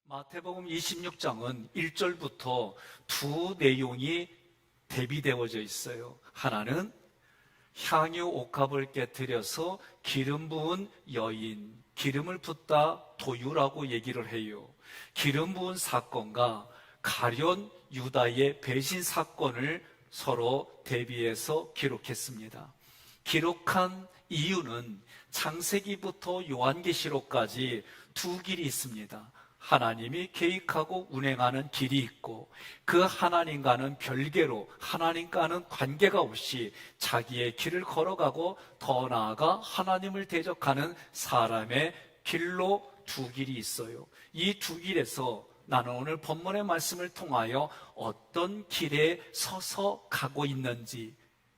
마태복음 26장은 1절부터 두 내용이 대비되어져 있어요. 하나는 향유 옥합을 깨뜨려서 기름 부은 여인, 기름을 붓다 도유라고 얘기를 해요. 기름 부은 사건과 가룟 유다의 배신 사건을 서로 대비해서 기록했습니다. 기록한 이유는 창세기부터 요한계시록까지 두 길이 있습니다. 하나님이 계획하고 운행하는 길이 있고, 그 하나님과는 별개로 하나님과는 관계가 없이 자기의 길을 걸어가고 더 나아가 하나님을 대적하는 사람의 길로 두 길이 있어요. 이 두 길에서 나는 오늘 본문의 말씀을 통하여 어떤 길에 서서 가고 있는지,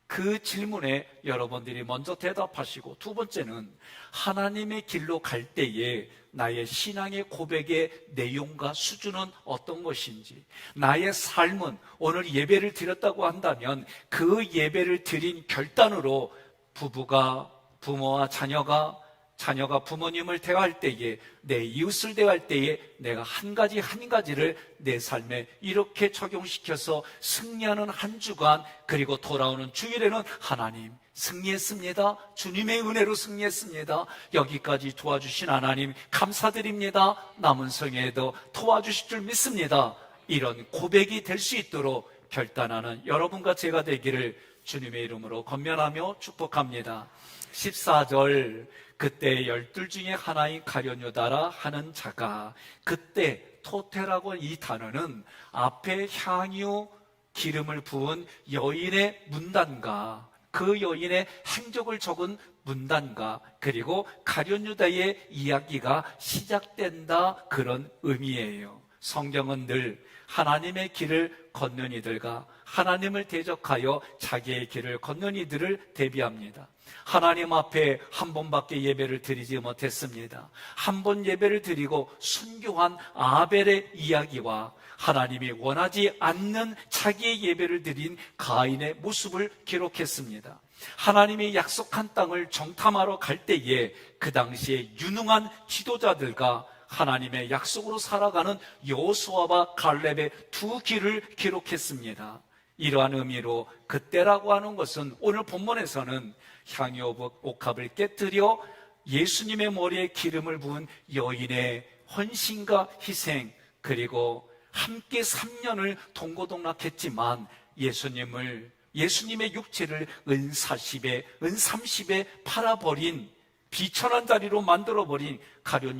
그 질문에 여러분들이 먼저 대답하시고, 두 번째는 하나님의 길로 갈 때에 나의 신앙의 고백의 내용과 수준은 어떤 것인지, 나의 삶은 오늘 예배를 드렸다고 한다면 그 예배를 드린 결단으로 부모와 자녀가 부모님을 대할 때에, 내 이웃을 대할 때에 내가 한 가지를 내 삶에 이렇게 적용시켜서 승리하는 한 주간, 그리고 돌아오는 주일에는 하나님 승리했습니다, 주님의 은혜로 승리했습니다, 여기까지 도와주신 하나님 감사드립니다, 남은 생애에도 도와주실 줄 믿습니다, 이런 고백이 될 수 있도록 결단하는 여러분과 제가 되기를 주님의 이름으로 권면하며 축복합니다. 14절, 그때 12 중에 하나인 가룟 유다라 하는 자가, 그때 토테라고 이 단어는 앞에 향유 기름을 부은 여인의 문단과 그 여인의 행적을 적은 문단과, 그리고 가룟 유다의 이야기가 시작된다, 그런 의미예요. 성경은 늘 하나님의 길을 걷는 이들과 하나님을 대적하여 자기의 길을 걷는 이들을 대비합니다. 하나님 앞에 한 번밖에 예배를 드리지 못했습니다. 한 번 예배를 드리고 순교한 아벨의 이야기와 하나님이 원하지 않는 자기의 예배를 드린 가인의 모습을 기록했습니다. 하나님이 약속한 땅을 정탐하러 갈 때에 그 당시에 유능한 지도자들과 하나님의 약속으로 살아가는 여호수아와 갈렙의 두 길을 기록했습니다. 이러한 의미로 그때라고 하는 것은 오늘 본문에서는 향유 옥합을 깨뜨려 예수님의 머리에 기름을 부은 여인의 헌신과 희생, 그리고 함께 3년을 동고동락했지만 예수님의 육체를 은 40에 은 30에 팔아버린, 비천한 자리로 만들어버린 가룟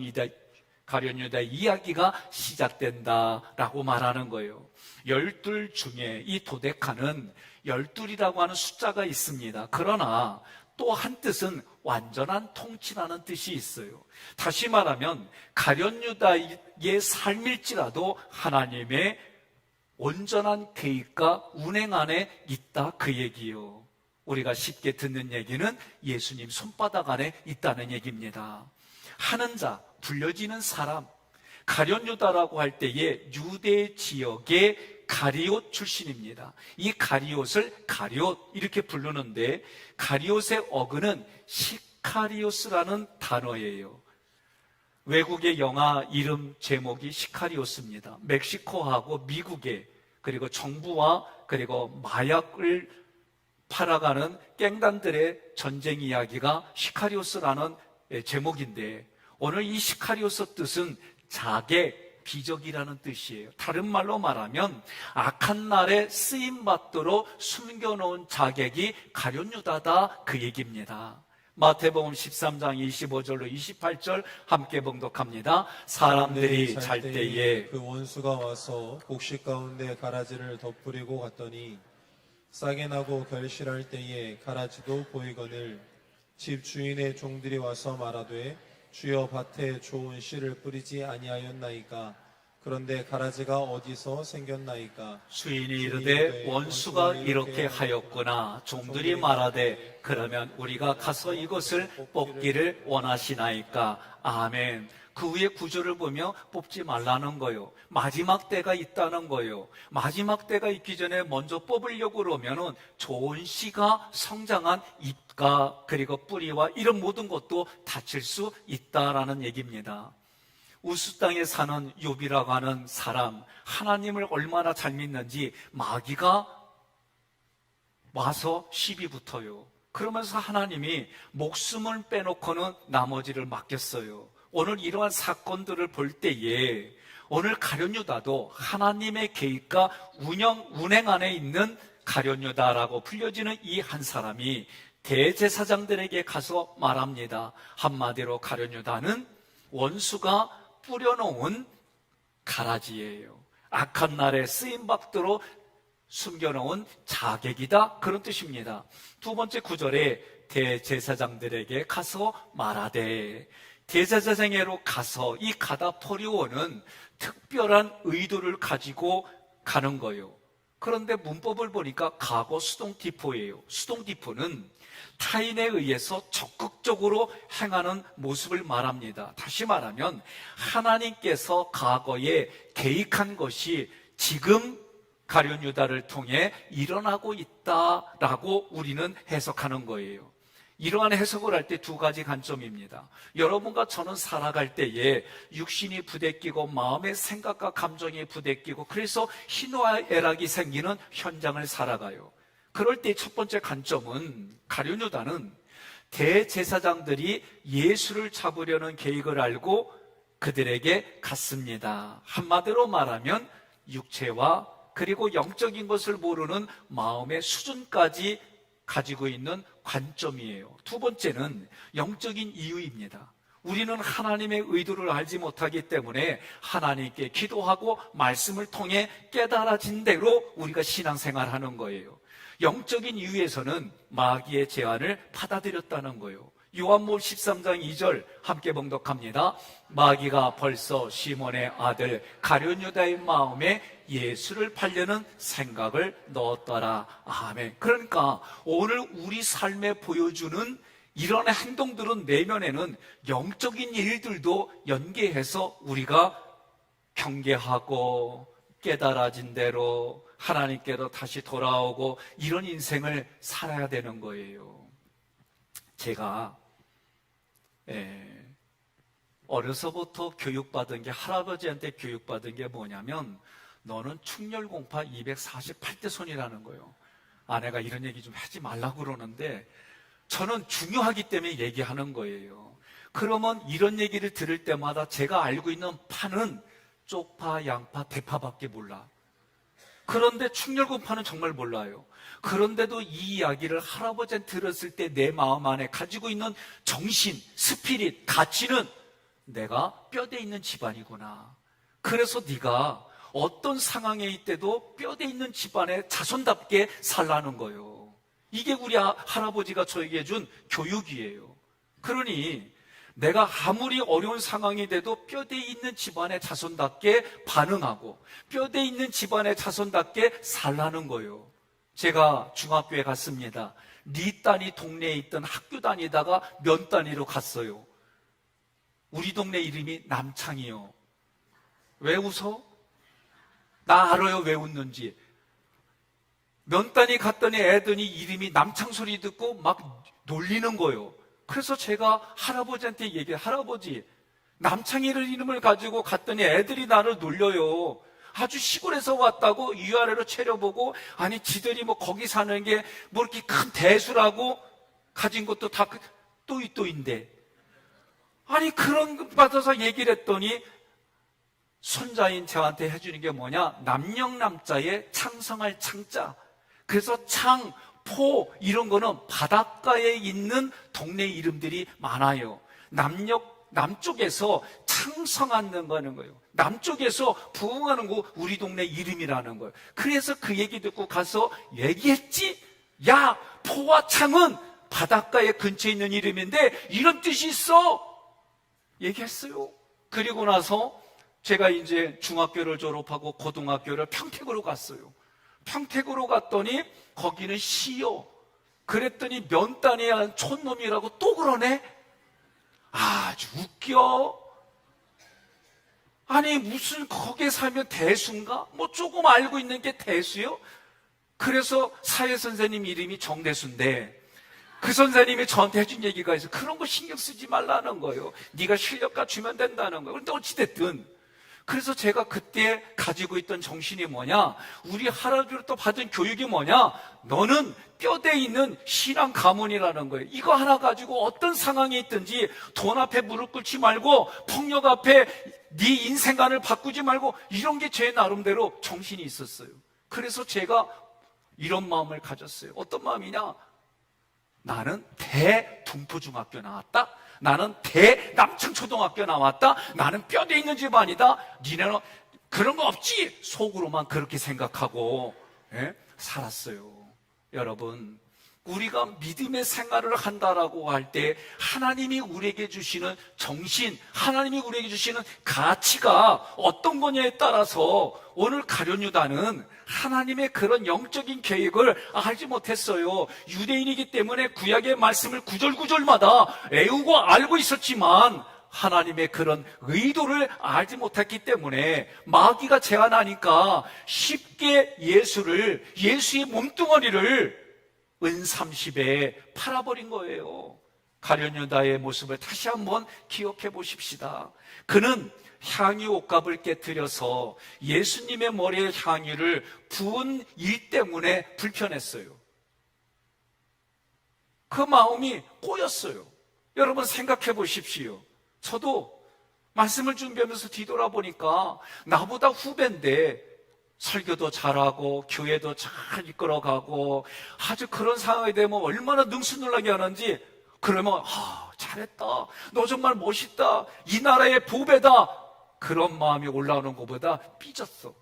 유다 이야기가 시작된다라고 말하는 거예요. 12 중에 이 도데카는 12이라고 하는 숫자가 있습니다. 그러나 또 한 뜻은 완전한 통치라는 뜻이 있어요. 다시 말하면 가룟 유다의 삶일지라도 하나님의 온전한 계획과 운행 안에 있다, 그 얘기요. 우리가 쉽게 듣는 얘기는 예수님 손바닥 안에 있다는 얘기입니다. 하는 자, 불려지는 사람, 가룟 유다라고 할 때에 유대 지역의 가리옷 출신입니다. 이 가리옷을 가리옷 이렇게 부르는데, 가리옷의 어근은 시카리오스라는 단어예요. 외국의 영화 이름 제목이 시카리오스입니다. 멕시코하고 미국의, 그리고 정부와 그리고 마약을 팔아가는 갱단들의 전쟁 이야기가 시카리오스라는 제목인데, 오늘 이 시카리오스 뜻은 자객, 비적이라는 뜻이에요. 다른 말로 말하면 악한 날에 쓰임받도록 숨겨놓은 자객이 가룟 유다다, 그 얘기입니다. 마태복음 13장 25절로 28절 함께 봉독합니다. 사람들이 잘 때에 그 원수가 와서 곡식 가운데 가라지를 덧뿌리고 갔더니 싹이 나고 결실할 때에 가라지도 보이거늘 집 주인의 종들이 와서 말하되 주여 밭에 좋은 씨를 뿌리지 아니하였나이까? 그런데 가라지가 어디서 생겼나이까? 주인이 이르되 원수가 이렇게 하였구나. 종들이 말하되 그러면 우리가 가서 이것을 뽑기를 원하시나이까? 아멘. 그 위에 구절을 보며 뽑지 말라는 거요, 마지막 때가 있다는 거요. 마지막 때가 있기 전에 먼저 뽑으려고 그러면은 좋은 씨가 성장한 잎과 그리고 뿌리와 이런 모든 것도 다칠 수 있다라는 얘기입니다. 우스 땅에 사는 욥이라고 하는 사람, 하나님을 얼마나 잘 믿는지 마귀가 와서 시비 붙어요. 그러면서 하나님이 목숨을 빼놓고는 나머지를 맡겼어요. 오늘 이러한 사건들을 볼 때에 오늘 가룟 유다도 하나님의 계획과 운행 안에 있는 가룟 유다라고 불려지는 이 한 사람이 대제사장들에게 가서 말합니다. 한마디로 가룟 유다는 원수가 뿌려놓은 가라지예요. 악한 날에 쓰임받도록 숨겨놓은 자객이다, 그런 뜻입니다. 두 번째 구절에 대제사장들에게 가서 말하되, 대제사장에로 가서 이 가다포리오는 특별한 의도를 가지고 가는 거예요. 그런데 문법을 보니까 과거 수동티포예요. 수동티포는 타인에 의해서 적극적으로 행하는 모습을 말합니다. 다시 말하면 하나님께서 과거에 계획한 것이 지금 가룟 유다를 통해 일어나고 있다라고 우리는 해석하는 거예요. 이러한 해석을 할 때 두 가지 관점입니다. 여러분과 저는 살아갈 때에 육신이 부대끼고 마음의 생각과 감정이 부대끼고 그래서 희노애락이 생기는 현장을 살아가요. 그럴 때 첫 번째 관점은 가룟 유다는 대제사장들이 예수를 잡으려는 계획을 알고 그들에게 갔습니다. 한마디로 말하면 육체와 그리고 영적인 것을 모르는 마음의 수준까지 가지고 있는 관점이에요. 두 번째는 영적인 이유입니다. 우리는 하나님의 의도를 알지 못하기 때문에 하나님께 기도하고 말씀을 통해 깨달아진 대로 우리가 신앙생활하는 거예요. 영적인 이유에서는 마귀의 제안을 받아들였다는 거예요. 요한복음 13장 2절 함께 봉독합니다. 마귀가 벌써 시몬의 아들 가룟 유다의 마음에 예수를 팔려는 생각을 넣었더라. 아멘. 그러니까 오늘 우리 삶에 보여주는 이런 행동들은 내면에는 영적인 일들도 연계해서 우리가 경계하고 깨달아진 대로 하나님께로 다시 돌아오고 이런 인생을 살아야 되는 거예요. 제가 어려서부터 교육받은 게, 할아버지한테 교육받은 게 뭐냐면 너는 충렬공파 248대 손이라는 거예요. 아내가 이런 얘기 좀 하지 말라고 그러는데 저는 중요하기 때문에 얘기하는 거예요. 그러면 이런 얘기를 들을 때마다 제가 알고 있는 파는 쪽파, 양파, 대파밖에 몰라. 그런데 충렬공파는 정말 몰라요. 그런데도 이 이야기를 할아버지한테 들었을 때 내 마음 안에 가지고 있는 정신, 스피릿, 가치는 내가 뼈대 있는 집안이구나. 그래서 네가 어떤 상황에 있대도 뼈대 있는 집안의 자손답게 살라는 거예요. 이게 우리 할아버지가 저에게 준 교육이에요. 그러니 내가 아무리 어려운 상황이 돼도 뼈대 있는 집안의 자손답게 반응하고 뼈대 있는 집안의 자손답게 살라는 거예요. 제가 중학교에 갔습니다. 리 단위 동네에 있던 학교 다니다가 면 단위로 갔어요. 우리 동네 이름이 남창이요. 왜 웃어? 나 알아요, 왜 웃는지. 면 단위 갔더니 애들이 이름이 남창 소리 듣고 막 놀리는 거예요. 그래서 제가 할아버지한테 얘기해요. 할아버지, 남창이를 이름을 가지고 갔더니 애들이 나를 놀려요. 아주 시골에서 왔다고 위아래로 채려보고, 아니 지들이 뭐 거기 사는 게 뭐 이렇게 큰 대수라고 가진 것도 다 또이또인데, 아니 그런 것 받아서 얘기를 했더니 손자인 저한테 해주는 게 뭐냐, 남영남자에 창성할 창자. 그래서 창, 포 이런 거는 바닷가에 있는 동네 이름들이 많아요. 남쪽에서 창성하는 거는 거예요. 남쪽에서 부흥하는 거 우리 동네 이름이라는 거예요. 그래서 그 얘기 듣고 가서 얘기했지. 야, 포와 창은 바닷가에 근처에 있는 이름인데 이런 뜻이 있어. 얘기했어요. 그리고 나서 제가 이제 중학교를 졸업하고 고등학교를 평택으로 갔어요. 평택으로 갔더니 거기는 시요. 그랬더니 면 단위한 촌놈이라고 또 그러네. 아주 웃겨. 아니 무슨 거기에 살면 대수인가? 뭐 조금 알고 있는 게 대수요? 그래서 사회선생님 이름이 정대수인데 그 선생님이 저한테 해준 얘기가 있어요. 그런 거 신경 쓰지 말라는 거예요. 네가 실력 갖추면 된다는 거예요. 그런데 어찌됐든 그래서 제가 그때 가지고 있던 정신이 뭐냐, 우리 하나님으로부터 받은 교육이 뭐냐, 너는 뼈대 있는 신앙 가문이라는 거예요. 이거 하나 가지고 어떤 상황에 있든지 돈 앞에 무릎 꿇지 말고 폭력 앞에 네 인생관을 바꾸지 말고, 이런 게 제 나름대로 정신이 있었어요. 그래서 제가 이런 마음을 가졌어요. 어떤 마음이냐, 나는 대동포중학교 나왔다, 나는 대남청초등학교 나왔다, 나는 뼈대 있는 집안이다, 니네는 그런 거 없지, 속으로만 그렇게 생각하고 살았어요. 여러분, 우리가 믿음의 생활을 한다라고 할 때 하나님이 우리에게 주시는 정신, 하나님이 우리에게 주시는 가치가 어떤 거냐에 따라서 오늘 가룟유다는 하나님의 그런 영적인 계획을 알지 못했어요. 유대인이기 때문에 구약의 말씀을 구절구절마다 외우고 알고 있었지만 하나님의 그런 의도를 알지 못했기 때문에 마귀가 제안하니까 쉽게 예수의 몸뚱어리를 은 30에 팔아버린 거예요. 가룟유다의 모습을 다시 한번 기억해 보십시다. 그는 향유 옷값을 깨뜨려서 예수님의 머리에 향유를 부은 일 때문에 불편했어요. 그 마음이 꼬였어요. 여러분 생각해 보십시오. 저도 말씀을 준비하면서 뒤돌아보니까 나보다 후배인데 설교도 잘하고 교회도 잘 이끌어가고 아주 그런 상황이 되면 얼마나 능수놀라게 하는지, 그러면 잘했다, 너 정말 멋있다, 이 나라의 보배다, 그런 마음이 올라오는 것보다 삐졌어.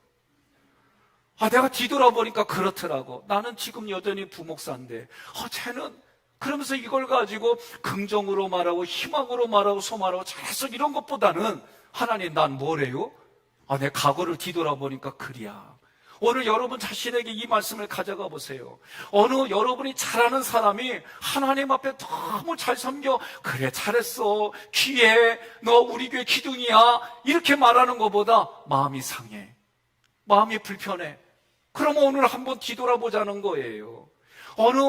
내가 뒤돌아보니까 그렇더라고. 나는 지금 여전히 부목사인데 쟤는, 그러면서 이걸 가지고 긍정으로 말하고 희망으로 말하고 소말하고 잘해서 이런 것보다는 하나님 난 뭐래요? 내 과거를 뒤돌아보니까 그리야. 오늘 여러분 자신에게 이 말씀을 가져가 보세요. 어느 여러분이 잘하는 사람이 하나님 앞에 너무 잘 섬겨, 그래 잘했어, 귀해, 너 우리 교회 기둥이야, 이렇게 말하는 것보다 마음이 상해, 마음이 불편해. 그러면 오늘 한번 뒤돌아보자는 거예요. 어느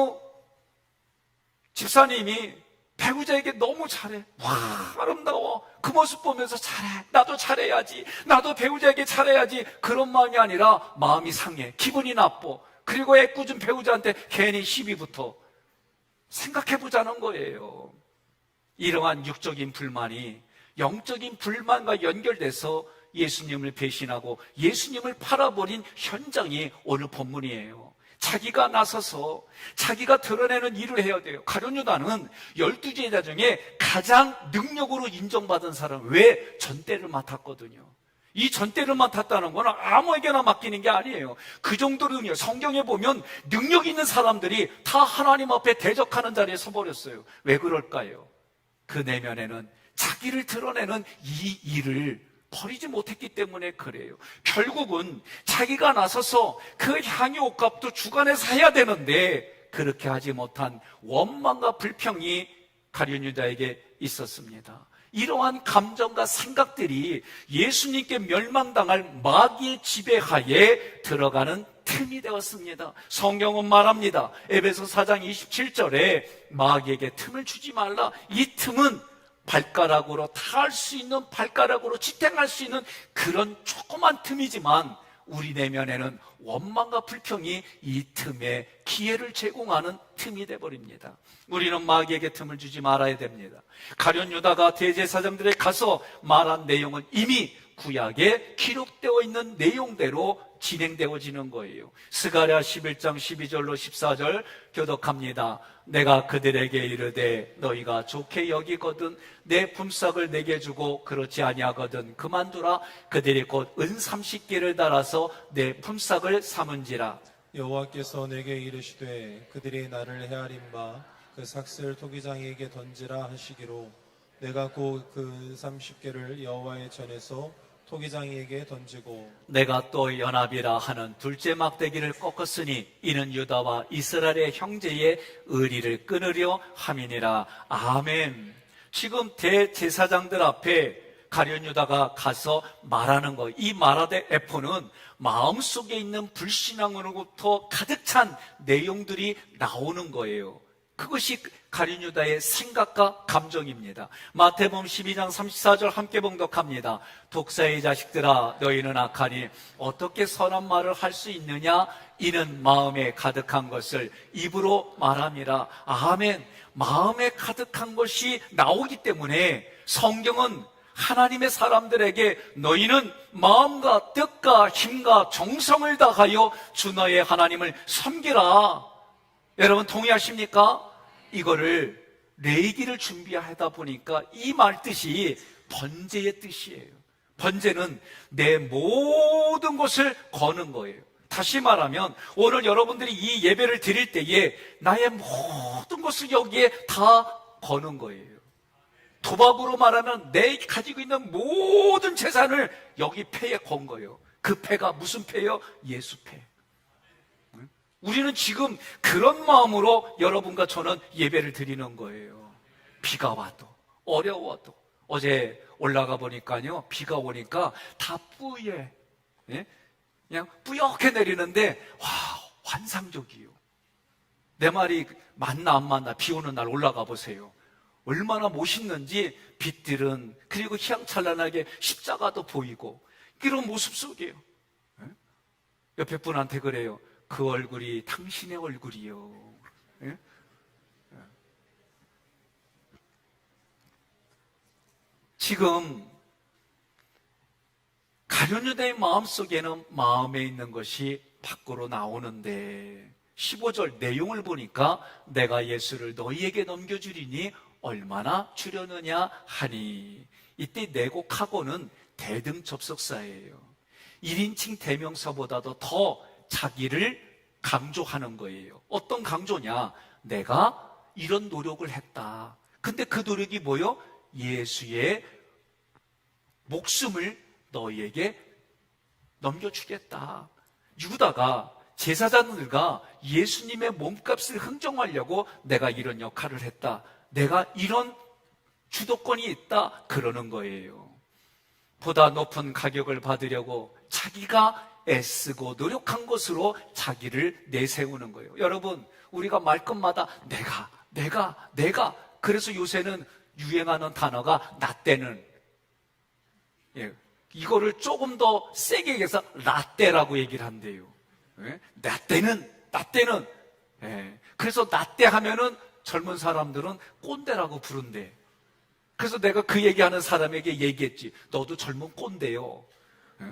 집사님이 배우자에게 너무 잘해, 와 아름다워, 그 모습 보면서 잘해, 나도 잘해야지, 나도 배우자에게 잘해야지, 그런 마음이 아니라 마음이 상해, 기분이 나빠. 그리고 애꿎은 배우자한테 괜히 시비부터. 생각해보자는 거예요. 이러한 육적인 불만이 영적인 불만과 연결돼서 예수님을 배신하고 예수님을 팔아버린 현장이 오늘 본문이에요. 자기가 나서서 자기가 드러내는 일을 해야 돼요. 가룟유다는 12제자 중에 가장 능력으로 인정받은 사람, 왜? 전대를 맡았거든요. 이 전대를 맡았다는 건 아무에게나 맡기는 게 아니에요. 그 정도 능력, 성경에 보면 능력 있는 사람들이 다 하나님 앞에 대적하는 자리에 서버렸어요. 왜 그럴까요? 그 내면에는 자기를 드러내는 이 일을 버리지 못했기 때문에 그래요. 결국은 자기가 나서서 그 향유 옷값도 주관해서 해야 되는데 그렇게 하지 못한 원망과 불평이 가룟유다에게 있었습니다. 이러한 감정과 생각들이 예수님께 멸망당할 마귀의 지배하에 들어가는 틈이 되었습니다. 성경은 말합니다. 에베소 4장 27절에 마귀에게 틈을 주지 말라. 이 틈은 발가락으로 닿을 수 있는, 발가락으로 지탱할 수 있는 그런 조그만 틈이지만 우리 내면에는 원망과 불평이 이 틈에 기회를 제공하는 틈이 되어버립니다. 우리는 마귀에게 틈을 주지 말아야 됩니다. 가룟유다가 대제사장들에 가서 말한 내용은 이미 구약에 기록되어 있는 내용대로 진행되어지는 거예요. 스가랴 11장 12절로 14절 교독합니다. 내가 그들에게 이르되 너희가 좋게 여기거든 내 품삯을 내게 주고 그렇지 아니하거든 그만두라. 그들이 곧 은 30개를 달아서 내 품삯을 삼은지라. 여호와께서 내게 이르시되 그들이 나를 헤아린 바 그 삭슬 토기장이에게 던지라 하시기로 내가 곧 그 30개를 여호와의 전에서 토기장이에게 던지고 내가 또 연합이라 하는 둘째 막대기를 꺾었으니 이는 유다와 이스라엘의 형제의 의리를 끊으려 함이니라. 아멘. 지금 대제사장들 앞에 가룟유다가 가서 말하는 거, 이 말하되 에포는 마음속에 있는 불신앙으로부터 가득 찬 내용들이 나오는 거예요. 그것이 가룟 유다의 생각과 감정입니다. 마태복음 12장 34절 함께 봉독합니다. 독사의 자식들아 너희는 악하니 어떻게 선한 말을 할 수 있느냐? 이는 마음에 가득한 것을 입으로 말함이라. 아멘. 마음에 가득한 것이 나오기 때문에 성경은 하나님의 사람들에게 너희는 마음과 뜻과 힘과 정성을 다하여 주 너의 하나님을 섬기라. 여러분 동의하십니까? 이거를 레이기를 준비하다 보니까 이 말 뜻이 번제의 뜻이에요. 번제는 내 모든 것을 거는 거예요. 다시 말하면 오늘 여러분들이 이 예배를 드릴 때에 나의 모든 것을 여기에 다 거는 거예요. 도박으로 말하면 내 가지고 있는 모든 재산을 여기 패에 건 거예요. 그 패가 무슨 패요? 예수 패. 우리는 지금 그런 마음으로 여러분과 저는 예배를 드리는 거예요. 비가 와도 어려워도. 어제 올라가 보니까요, 비가 오니까 다 뿌예. 예? 그냥 뿌옇게 내리는데 와, 환상적이에요. 내 말이 맞나 안 맞나? 비 오는 날 올라가 보세요. 얼마나 멋있는지 빛들은, 그리고 희양찬란하게 십자가도 보이고 이런 모습 속이에요. 예? 옆에 분한테 그래요. 그 얼굴이 당신의 얼굴이요. 예? 지금 가룟 유다의 마음속에는 마음에 있는 것이 밖으로 나오는데 15절 내용을 보니까 내가 예수를 너희에게 넘겨주리니 얼마나 주려느냐 하니, 이때 내곡하고는 대등접속사예요. 1인칭 대명사보다도 더 자기를 강조하는 거예요. 어떤 강조냐? 내가 이런 노력을 했다. 근데 그 노력이 뭐요? 예수의 목숨을 너희에게 넘겨주겠다. 유다가 제사장들과 예수님의 몸값을 흥정하려고 내가 이런 역할을 했다. 내가 이런 주도권이 있다. 그러는 거예요. 보다 높은 가격을 받으려고 자기가 애쓰고 노력한 것으로 자기를 내세우는 거예요. 여러분, 우리가 말끝마다 내가. 그래서 요새는 유행하는 단어가 나 때는, 예, 이거를 조금 더 세게 얘기해서 라떼라고 얘기를 한대요. 예? 나 때는. 예. 그래서 나 때 하면은 젊은 사람들은 꼰대라고 부른대. 그래서 내가 그 얘기하는 사람에게 얘기했지. 너도 젊은 꼰대요. 예?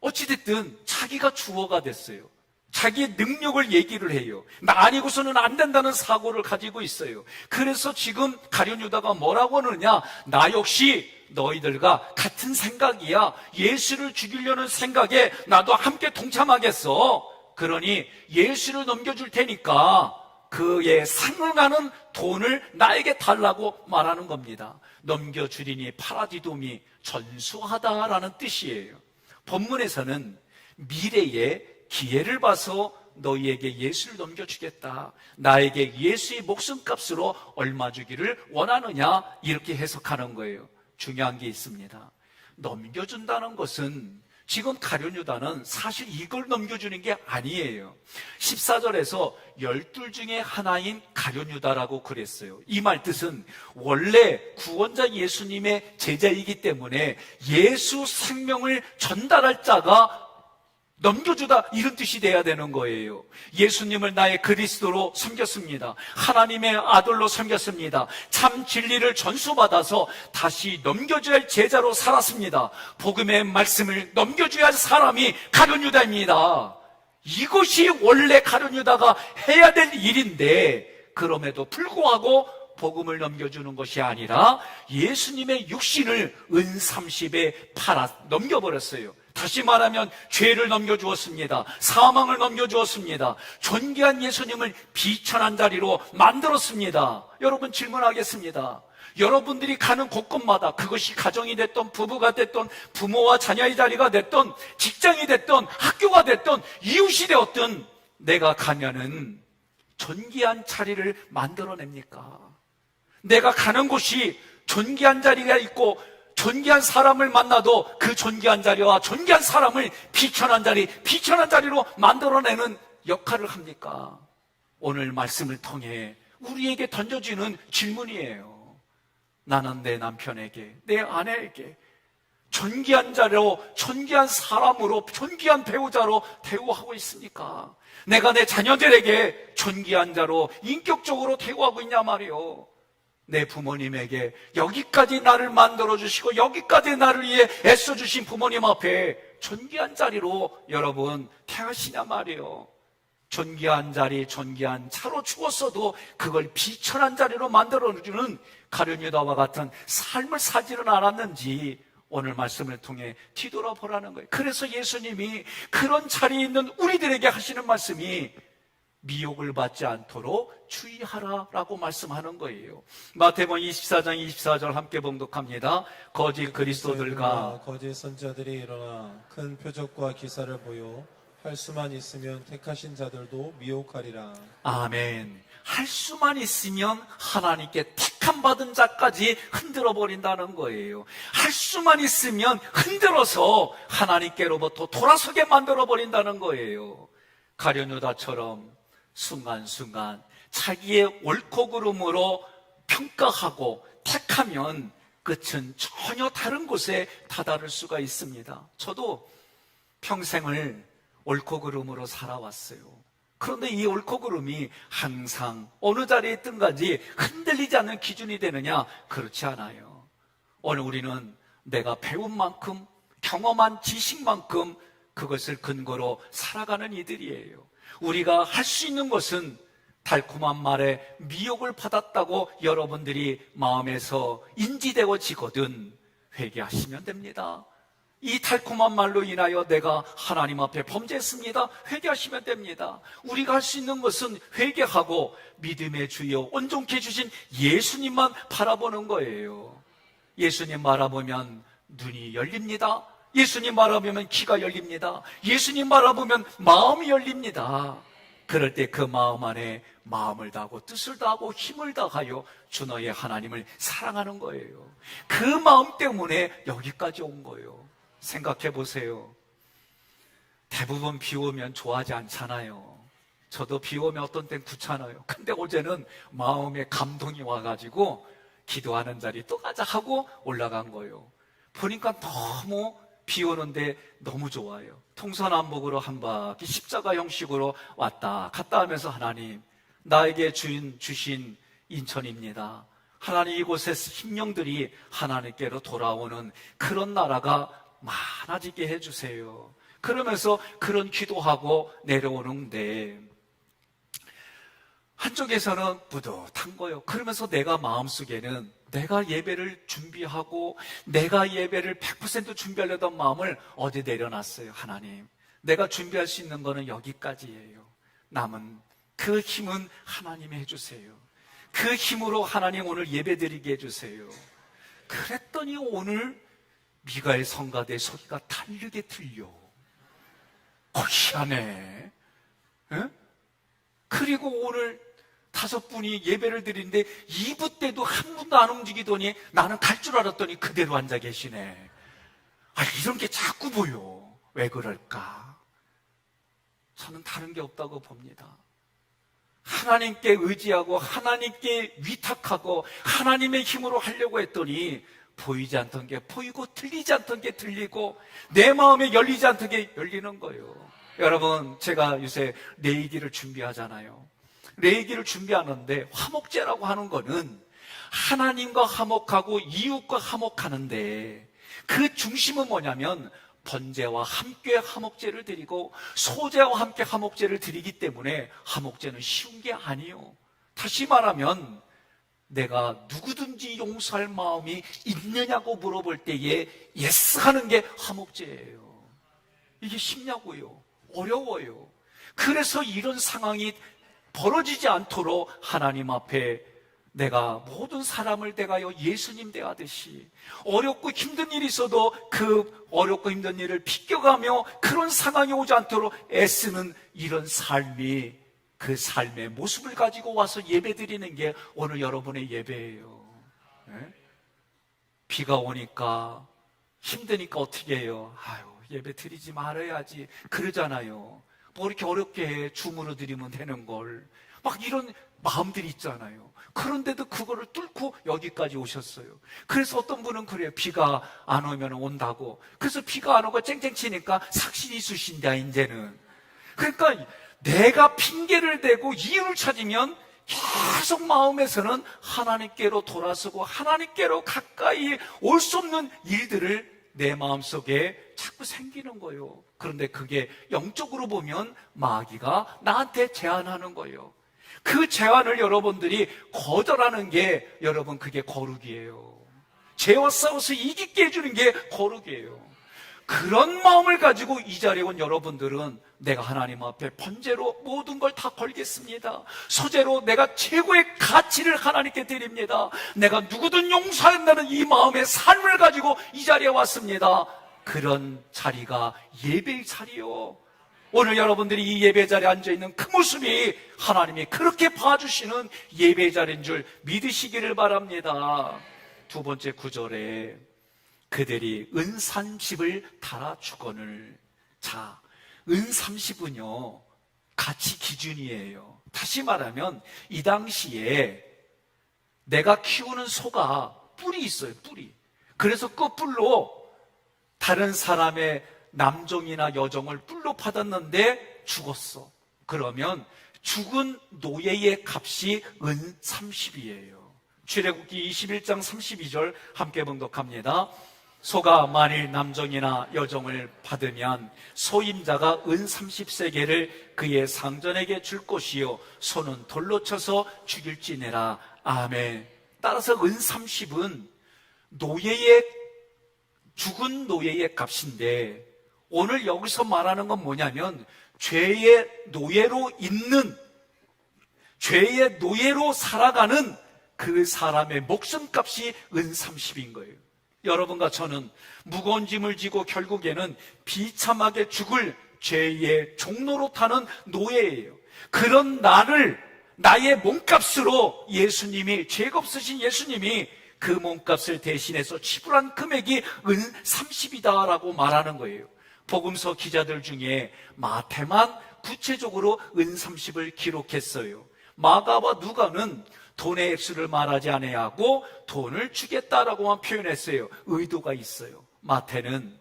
어찌됐든 자기가 주어가 됐어요. 자기의 능력을 얘기를 해요. 나 아니고서는 안 된다는 사고를 가지고 있어요. 그래서 지금 가룟 유다가 뭐라고 하느냐? 나 역시 너희들과 같은 생각이야. 예수를 죽이려는 생각에 나도 함께 동참하겠어. 그러니 예수를 넘겨줄 테니까 그에 상응하는 돈을 나에게 달라고 말하는 겁니다. 넘겨주리니 파라디돔이 전수하다라는 뜻이에요. 본문에서는 미래의 기회를 봐서 너희에게 예수를 넘겨주겠다. 나에게 예수의 목숨값으로 얼마 주기를 원하느냐? 이렇게 해석하는 거예요. 중요한 게 있습니다. 넘겨준다는 것은 지금 가룟 유다는 사실 이걸 넘겨주는 게 아니에요. 14절에서 12 중에 하나인 가룟 유다라고 그랬어요. 이 말 뜻은 원래 구원자 예수님의 제자이기 때문에 예수 생명을 전달할 자가 넘겨주다, 이런 뜻이 돼야 되는 거예요. 예수님을 나의 그리스도로 섬겼습니다. 하나님의 아들로 섬겼습니다. 참 진리를 전수받아서 다시 넘겨줘야 할 제자로 살았습니다. 복음의 말씀을 넘겨줘야 할 사람이 가룟 유다입니다. 이것이 원래 가룟 유다가 해야 될 일인데, 그럼에도 불구하고 복음을 넘겨주는 것이 아니라 예수님의 육신을 은 30에 팔아 넘겨버렸어요. 다시 말하면 죄를 넘겨주었습니다. 사망을 넘겨주었습니다. 존귀한 예수님을 비천한 자리로 만들었습니다. 여러분, 질문하겠습니다. 여러분들이 가는 곳곳마다, 그것이 가정이 됐던, 부부가 됐던, 부모와 자녀의 자리가 됐던, 직장이 됐던, 학교가 됐던, 이웃이 되었던, 내가 가면은 존귀한 자리를 만들어냅니까? 내가 가는 곳이 존귀한 자리가 있고 존귀한 사람을 만나도 그 존귀한 자리와 존귀한 사람을 비천한 자리로 만들어내는 역할을 합니까? 오늘 말씀을 통해 우리에게 던져지는 질문이에요. 나는 내 남편에게, 내 아내에게 존귀한 자로, 존귀한 사람으로, 존귀한 배우자로 대우하고 있습니까? 내가 내 자녀들에게 존귀한 자로, 인격적으로 대우하고 있냐 말이요. 내 부모님에게 여기까지 나를 만들어주시고 여기까지 나를 위해 애써주신 부모님 앞에 존귀한 자리로 여러분 태하시냐 말이요. 존귀한 자리, 존귀한 차로 죽었어도 그걸 비천한 자리로 만들어주는 가룟유다와 같은 삶을 사지는 않았는지 오늘 말씀을 통해 뒤돌아보라는 거예요. 그래서 예수님이 그런 자리에 있는 우리들에게 하시는 말씀이 미혹을 받지 않도록 주의하라라고 말씀하는 거예요. 마태복음 24장 24절 함께 봉독합니다. 거짓 그리스도들과 거짓 선자들이 일어나 큰 표적과 기사를 보여 할 수만 있으면 택하신 자들도 미혹하리라. 아멘. 할 수만 있으면 하나님께 택함 받은 자까지 흔들어 버린다는 거예요. 할 수만 있으면 흔들어서 하나님께로부터 돌아서게 만들어 버린다는 거예요. 가룟유다처럼 순간순간 자기의 옳고 그름으로 평가하고 택하면 끝은 전혀 다른 곳에 다다를 수가 있습니다. 저도 평생을 옳고 그름으로 살아왔어요. 그런데 이 옳고 그름이 항상 어느 자리에 있든가지 흔들리지 않는 기준이 되느냐? 그렇지 않아요. 오늘 우리는 내가 배운 만큼, 경험한 지식만큼 그것을 근거로 살아가는 이들이에요. 우리가 할 수 있는 것은 달콤한 말에 미혹을 받았다고 여러분들이 마음에서 인지되어지거든 회개하시면 됩니다. 이 달콤한 말로 인하여 내가 하나님 앞에 범죄했습니다. 회개하시면 됩니다. 우리가 할 수 있는 것은 회개하고 믿음의 주여 온전케 해주신 예수님만 바라보는 거예요. 예수님 바라보면 눈이 열립니다. 예수님 바라보면 귀가 열립니다. 예수님 바라보면 마음이 열립니다. 그럴 때 그 마음 안에 마음을 다하고 뜻을 다하고 힘을 다하여 주 너의 하나님을 사랑하는 거예요. 그 마음 때문에 여기까지 온 거예요. 생각해 보세요. 대부분 비 오면 좋아하지 않잖아요. 저도 비 오면 어떤 땐 귀찮아요. 근데 어제는 마음에 감동이 와가지고 기도하는 자리 또 가자 하고 올라간 거예요. 보니까 너무 비 오는데 너무 좋아요. 동서남북으로 한 바퀴 십자가 형식으로 왔다 갔다 하면서 하나님, 나에게 주신 인천입니다. 하나님, 이곳에 심령들이 하나님께로 돌아오는 그런 나라가 많아지게 해주세요. 그러면서 그런 기도하고 내려오는데 한쪽에서는 뿌듯한 거예요. 그러면서 내가 마음속에는 내가 예배를 준비하고 내가 예배를 100% 준비하려던 마음을 어디 내려놨어요. 하나님, 내가 준비할 수 있는 거는 여기까지예요. 남은 그 힘은 하나님이 해주세요. 그 힘으로 하나님 오늘 예배드리게 해주세요. 그랬더니 오늘 미가엘 성가대 소리가 다르게 들려. 희한해. 에? 그리고 오늘 5분이 예배를 드리는데 2부 때도 한 분도 안 움직이더니 나는 갈 줄 알았더니 그대로 앉아 계시네. 이런 게 자꾸 보여. 왜 그럴까? 저는 다른 게 없다고 봅니다. 하나님께 의지하고 하나님께 위탁하고 하나님의 힘으로 하려고 했더니 보이지 않던 게 보이고 들리지 않던 게 들리고 내 마음에 열리지 않던 게 열리는 거예요. 여러분, 제가 요새 레이기를 준비하잖아요. 레이기를 준비하는데 화목제라고 하는 거는 하나님과 화목하고 이웃과 화목하는데 그 중심은 뭐냐면 번제와 함께 화목제를 드리고 소제와 함께 화목제를 드리기 때문에 화목제는 쉬운 게 아니에요. 다시 말하면 내가 누구든지 용서할 마음이 있느냐고 물어볼 때에 예스 하는 게 화목제예요. 이게 쉽냐고요? 어려워요. 그래서 이런 상황이 벌어지지 않도록 하나님 앞에 내가 모든 사람을 대하여 예수님 대하듯이 어렵고 힘든 일이 있어도 그 어렵고 힘든 일을 비껴가며 그런 상황이 오지 않도록 애쓰는 이런 삶이 그 삶의 모습을 가지고 와서 예배 드리는 게 오늘 여러분의 예배예요. 네? 비가 오니까 힘드니까 어떻게 해요? 예배 드리지 말아야지 그러잖아요. 뭐 이렇게 어렵게 해. 줌으로 드리면 되는 걸. 막 이런 마음들이 있잖아요. 그런데도 그거를 뚫고 여기까지 오셨어요. 그래서 어떤 분은 그래요. 비가 안 오면 온다고. 그래서 비가 안 오고 쨍쨍 치니까 삭신이 쑤신다, 이제는. 그러니까 내가 핑계를 대고 이유를 찾으면 계속 마음에서는 하나님께로 돌아서고 하나님께로 가까이 올 수 없는 일들을 내 마음속에 자꾸 생기는 거예요. 그런데 그게 영적으로 보면 마귀가 나한테 제안하는 거예요. 그 제안을 여러분들이 거절하는 게 여러분 그게 거룩이에요. 죄와 싸워서 이기게 해주는 게 거룩이에요. 그런 마음을 가지고 이 자리에 온 여러분들은 내가 하나님 앞에 번제로 모든 걸 다 걸겠습니다. 소제로 내가 최고의 가치를 하나님께 드립니다. 내가 누구든 용서한다는 이 마음의 삶을 가지고 이 자리에 왔습니다. 그런 자리가 예배의 자리요. 오늘 여러분들이 이 예배 자리에 앉아있는 그 모습이 하나님이 그렇게 봐주시는 예배 자리인 줄 믿으시기를 바랍니다. 두 번째 구절에 그들이 은 30을 달아 주거늘. 자, 은 30은요 가치 기준이에요. 다시 말하면 이 당시에 내가 키우는 소가 뿔이 있어요. 뿔이. 그래서 그 뿔로 다른 사람의 남종이나 여종을 뿔로 받았는데 죽었어. 그러면 죽은 노예의 값이 은 30이에요. 출애굽기 21장 32절 함께 봉독합니다. 소가 만일 남종이나 여종을 받으면 소임자가 은 30세겔을 그의 상전에게 줄 것이요 소는 돌로 쳐서 죽일지니라. 아멘. 따라서 은 30은 죽은 노예의 값인데, 오늘 여기서 말하는 건 뭐냐면 죄의 노예로 살아가는 그 사람의 목숨값이 은 30인 거예요. 여러분과 저는 무거운 짐을 지고 결국에는 비참하게 죽을 죄의 종로로 타는 노예예요. 그런 나의 몸값으로 예수님이, 죄가 없으신 예수님이 그 몸값을 대신해서 지불한 금액이 은 30이다라고 말하는 거예요. 복음서 기자들 중에 마태만 구체적으로 은 30을 기록했어요. 마가와 누가는 돈의 액수를 말하지 아니하고 돈을 주겠다라고만 표현했어요. 의도가 있어요. 마태는 은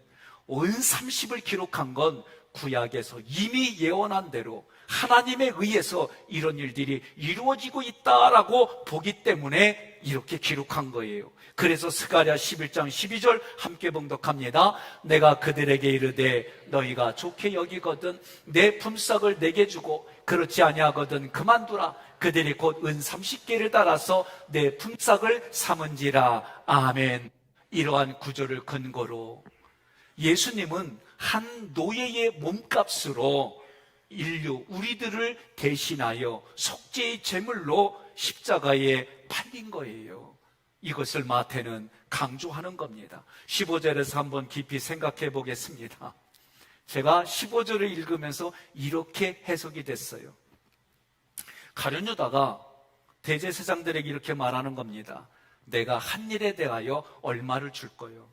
30을 기록한 건 구약에서 이미 예언한 대로 하나님에 의해서 이런 일들이 이루어지고 있다라고 보기 때문에 이렇게 기록한 거예요. 그래서 스가랴 11장 12절 함께 봉독합니다. 내가 그들에게 이르되 너희가 좋게 여기거든 내 품삯을 내게 주고 그렇지 아니하거든 그만두라. 그들이 곧 은 30개를 따라서 내 품삯을 삼은지라. 아멘. 이러한 구절을 근거로 예수님은 한 노예의 몸값으로 우리들을 대신하여 속죄의 제물로 십자가에 팔린 거예요. 이것을 마태는 강조하는 겁니다. 15절에서 한번 깊이 생각해 보겠습니다. 제가 15절을 읽으면서 이렇게 해석이 됐어요. 가룟 유다가 대제사장들에게 이렇게 말하는 겁니다. 내가 한 일에 대하여 얼마를 줄 거요?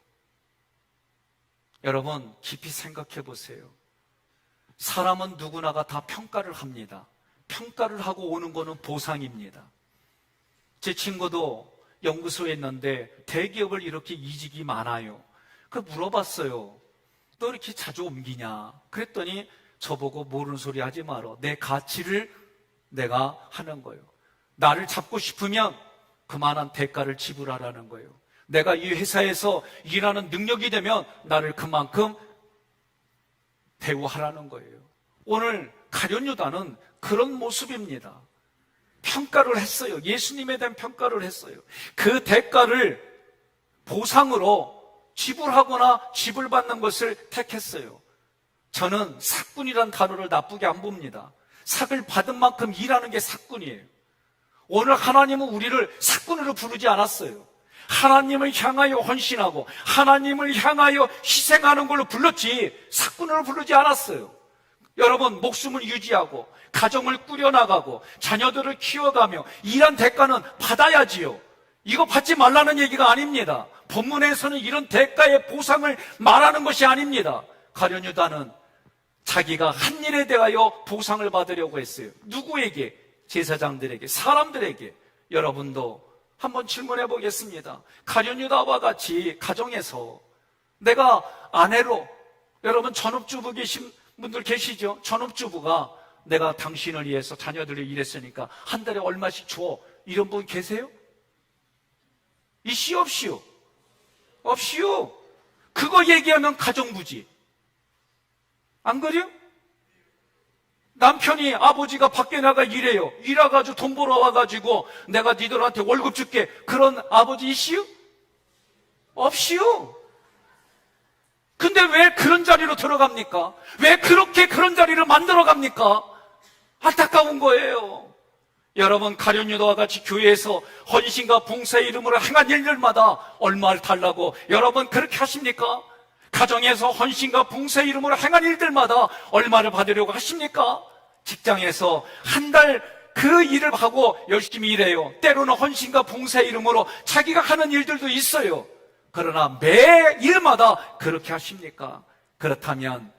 여러분 깊이 생각해 보세요. 사람은 누구나가 다 평가를 합니다. 평가를 하고 오는 거는 보상입니다. 제 친구도 연구소에 있는데 대기업을 이렇게 이직이 많아요. 그 물어봤어요. 너 이렇게 자주 옮기냐? 그랬더니 저보고 모르는 소리 하지 마라. 내 가치를 내가 하는 거예요. 나를 잡고 싶으면 그만한 대가를 지불하라는 거예요. 내가 이 회사에서 일하는 능력이 되면 나를 그만큼 대우하라는 거예요. 오늘 가룟 유다는 그런 모습입니다. 평가를 했어요. 예수님에 대한 평가를 했어요. 그 대가를 보상으로 지불하거나 지불받는 것을 택했어요. 저는 사꾼이란 단어를 나쁘게 안 봅니다. 삭을 받은 만큼 일하는 게 사꾼이에요. 오늘 하나님은 우리를 사꾼으로 부르지 않았어요. 하나님을 향하여 헌신하고 하나님을 향하여 희생하는 걸로 불렀지 사꾼으로 부르지 않았어요. 여러분 목숨을 유지하고 가정을 꾸려나가고 자녀들을 키워가며 일한 대가는 받아야지요. 이거 받지 말라는 얘기가 아닙니다. 본문에서는 이런 대가의 보상을 말하는 것이 아닙니다. 가룟 유다는 자기가 한 일에 대하여 보상을 받으려고 했어요. 누구에게? 제사장들에게, 사람들에게. 여러분도 한번 질문해 보겠습니다. 가룟 유다와 같이 가정에서 내가 아내로, 여러분 전업주부 계신 분들 계시죠? 전업주부가 내가 당신을 위해서 자녀들을 일했으니까 한 달에 얼마씩 줘. 이런 분 계세요? 있시오 없시오? 없시오. 그거 얘기하면 가정부지. 안 그래요? 남편이 아버지가 밖에 나가 일해요. 일해가지고 돈 벌어 와가지고 내가 니들한테 월급 줄게. 그런 아버지 있시오? 없시오. 근데 왜 그런 자리로 들어갑니까? 왜 그렇게 그런 자리를 만들어 갑니까? 안타까운 거예요. 여러분, 가룟 유다와 같이 교회에서 헌신과 봉사의 이름으로 행한 일들마다 얼마를 달라고 여러분 그렇게 하십니까? 가정에서 헌신과 봉사의 이름으로 행한 일들마다 얼마를 받으려고 하십니까? 직장에서 한 달 그 일을 하고 열심히 일해요. 때로는 헌신과 봉사의 이름으로 자기가 하는 일들도 있어요. 그러나 매 일마다 그렇게 하십니까? 그렇다면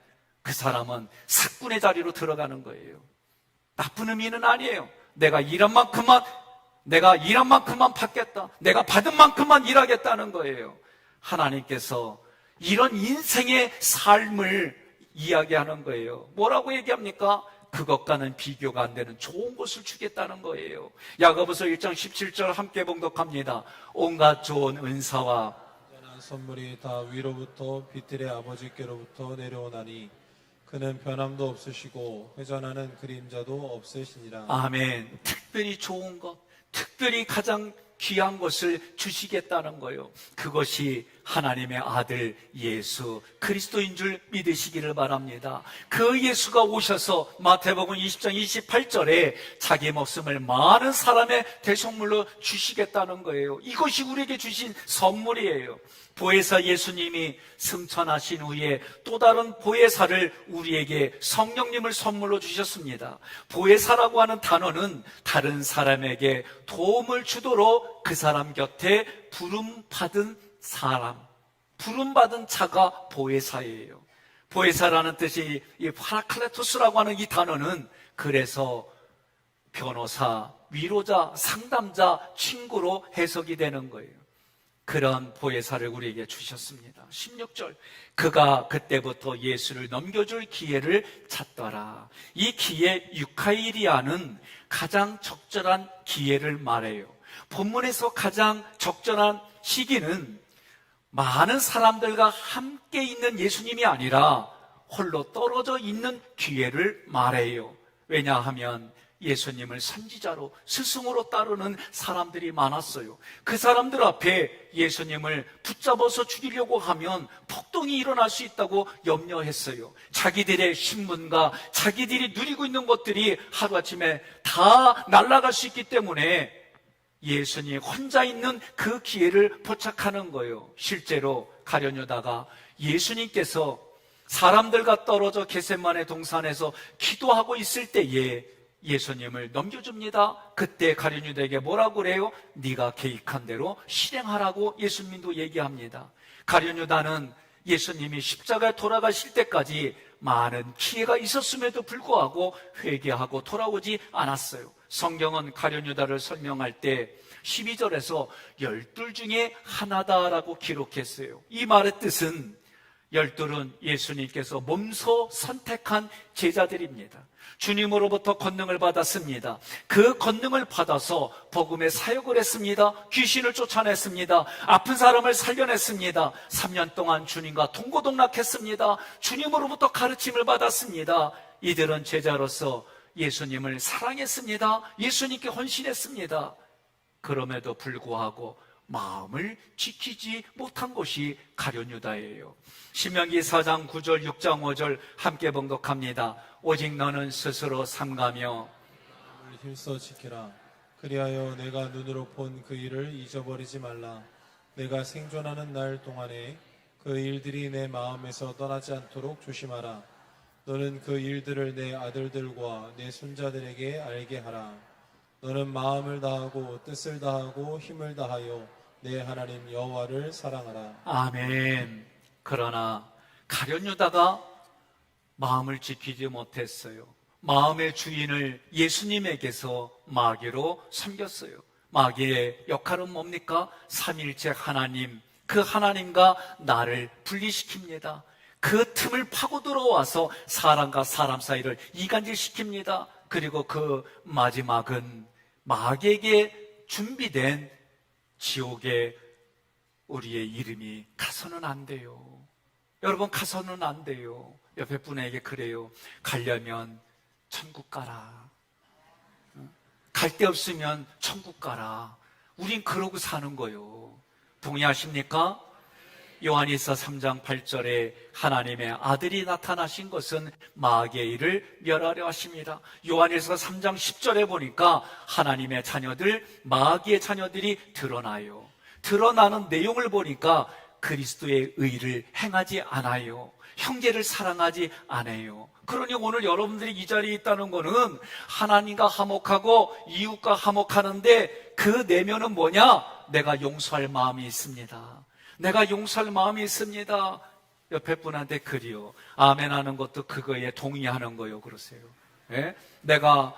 그 사람은 사꾼의 자리로 들어가는 거예요. 나쁜 의미는 아니에요. 내가 일한 만큼만 받겠다. 내가 받은 만큼만 일하겠다는 거예요. 하나님께서 이런 인생의 삶을 이야기하는 거예요. 뭐라고 얘기합니까? 그것과는 비교가 안 되는 좋은 것을 주겠다는 거예요. 야고보서 1장 17절 함께 봉독합니다. 온갖 좋은 은사와 선물이 다 위로부터 빛들의 아버지께로부터 내려오나니 그는 변함도 없으시고 회전하는 그림자도 없으시니라. 아멘. 특별히 좋은 것, 특별히 가장 귀한 것을 주시겠다는 거예요. 그것이 하나님의 아들 예수 그리스도인 줄 믿으시기를 바랍니다. 그 예수가 오셔서 마태복음 20장 28절에 자기 목숨을 많은 사람의 대속물로 주시겠다는 거예요. 이것이 우리에게 주신 선물이에요. 보혜사 예수님이 승천하신 후에 또 다른 보혜사를 우리에게 성령님을 선물로 주셨습니다. 보혜사라고 하는 단어는 다른 사람에게 도움을 주도록 그 사람 곁에 부름받은 사람, 부름받은 자가 보혜사예요. 보혜사라는 뜻이 이 파라클레토스라고 하는 이 단어는 그래서 변호사, 위로자, 상담자, 친구로 해석이 되는 거예요. 그런 보혜사를 우리에게 주셨습니다. 16절, 그가 그때부터 예수를 넘겨줄 기회를 찾더라. 이 기회, 유카이리아는 가장 적절한 기회를 말해요. 본문에서 가장 적절한 시기는 많은 사람들과 함께 있는 예수님이 아니라 홀로 떨어져 있는 기회를 말해요. 왜냐하면 예수님을 선지자로 스승으로 따르는 사람들이 많았어요. 그 사람들 앞에 예수님을 붙잡아서 죽이려고 하면 폭동이 일어날 수 있다고 염려했어요. 자기들의 신분과 자기들이 누리고 있는 것들이 하루아침에 다 날아갈 수 있기 때문에 예수님 혼자 있는 그 기회를 포착하는 거예요. 실제로 가룟 유다가 예수님께서 사람들과 떨어져 겟세마네 동산에서 기도하고 있을 때에 예수님을 넘겨줍니다. 그때 가룟 유다에게 뭐라고 그래요? 네가 계획한 대로 실행하라고 예수님도 얘기합니다. 가룟 유다는 예수님이 십자가에 돌아가실 때까지 많은 기회가 있었음에도 불구하고 회개하고 돌아오지 않았어요. 성경은 가룟 유다를 설명할 때 12절에서 12 중에 하나다라고 기록했어요. 이 말의 뜻은 12은 예수님께서 몸소 선택한 제자들입니다. 주님으로부터 권능을 받았습니다. 그 권능을 받아서 복음의 사역을 했습니다. 귀신을 쫓아냈습니다. 아픈 사람을 살려냈습니다. 3년 동안 주님과 동고동락했습니다. 주님으로부터 가르침을 받았습니다. 이들은 제자로서 예수님을 사랑했습니다. 예수님께 헌신했습니다. 그럼에도 불구하고 마음을 지키지 못한 것이 가룟 유다예요. 신명기 4장 9절 6장 5절 함께 봉독합니다. 오직 너는 스스로 삼가며 마음을 힘써 지키라. 그리하여 내가 눈으로 본 그 일을 잊어버리지 말라. 내가 생존하는 날 동안에 그 일들이 내 마음에서 떠나지 않도록 조심하라. 너는 그 일들을 내 아들들과 내 손자들에게 알게 하라. 너는 마음을 다하고 뜻을 다하고 힘을 다하여 내 하나님 여호와를 사랑하라. 아멘. 그러나 가룟 유다가 마음을 지키지 못했어요. 마음의 주인을 예수님에게서 마귀로 섬겼어요. 마귀의 역할은 뭡니까? 삼위일체 하나님, 그 하나님과 나를 분리시킵니다. 그 틈을 파고 들어와서 사람과 사람 사이를 이간질시킵니다. 그리고 그 마지막은 마귀에게 준비된 지옥에 우리의 이름이 가서는 안 돼요. 여러분, 가서는 안 돼요. 옆에 분에게 그래요. 가려면 천국 가라. 갈 데 없으면 천국 가라. 우린 그러고 사는 거예요. 동의하십니까? 요한일서 3장 8절에 하나님의 아들이 나타나신 것은 마귀의 일을 멸하려 하십니다. 요한일서 3장 10절에 보니까 하나님의 자녀들, 마귀의 자녀들이 드러나요. 드러나는 내용을 보니까 그리스도의 의를 행하지 않아요. 형제를 사랑하지 않아요. 그러니 오늘 여러분들이 이 자리에 있다는 것은 하나님과 화목하고 이웃과 화목하는데 그 내면은 뭐냐? 내가 용서할 마음이 있습니다. 내가 용서할 마음이 있습니다. 옆에 분한테 그리요. 아멘 하는 것도 그거에 동의하는 거요. 그러세요. 예? 내가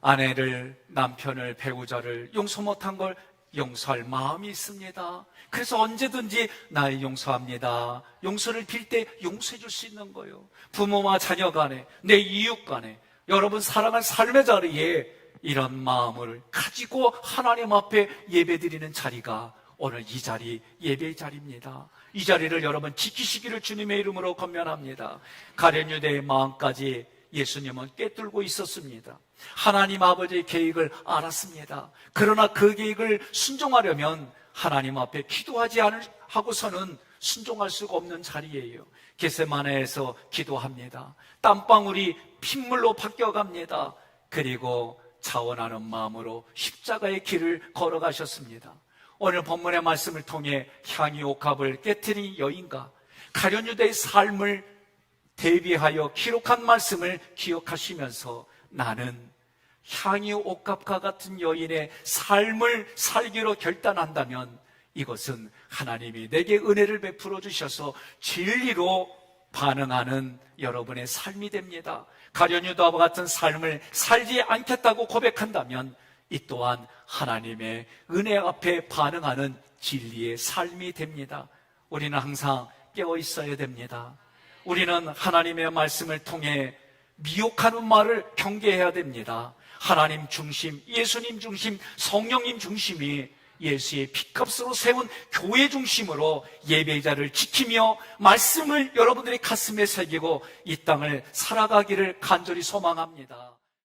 아내를, 남편을, 배우자를 용서 못한 걸 용서할 마음이 있습니다. 그래서 언제든지 날 용서합니다. 용서를 빌 때 용서해 줄 수 있는 거예요. 부모와 자녀 간에, 내 이웃 간에, 여러분 사랑할 삶의 자리에 이런 마음을 가지고 하나님 앞에 예배드리는 자리가 오늘 이 자리, 예배의 자리입니다. 이 자리를 여러분 지키시기를 주님의 이름으로 권면합니다. 가룟 유대의 마음까지 예수님은 꿰뚫고 있었습니다. 하나님 아버지의 계획을 알았습니다. 그러나 그 계획을 순종하려면 하나님 앞에 기도하지 하고서는 순종할 수가 없는 자리예요. 겟세마네에서 기도합니다. 땀방울이 핏물로 바뀌어갑니다. 그리고 자원하는 마음으로 십자가의 길을 걸어가셨습니다. 오늘 본문의 말씀을 통해 향유 옥합을 깨트린 여인과 가룟 유대의 삶을 대비하여 기록한 말씀을 기억하시면서 나는 향유 옥합과 같은 여인의 삶을 살기로 결단한다면 이것은 하나님이 내게 은혜를 베풀어 주셔서 진리로 반응하는 여러분의 삶이 됩니다. 가룟 유다와 같은 삶을 살지 않겠다고 고백한다면 이 또한 하나님의 은혜 앞에 반응하는 진리의 삶이 됩니다. 우리는 항상 깨어 있어야 됩니다. 우리는 하나님의 말씀을 통해 미혹하는 말을 경계해야 됩니다. 하나님 중심, 예수님 중심, 성령님 중심이 예수의 피값으로 세운 교회 중심으로 예배자를 지키며 말씀을 여러분들의 가슴에 새기고 이 땅을 살아가기를 간절히 소망합니다.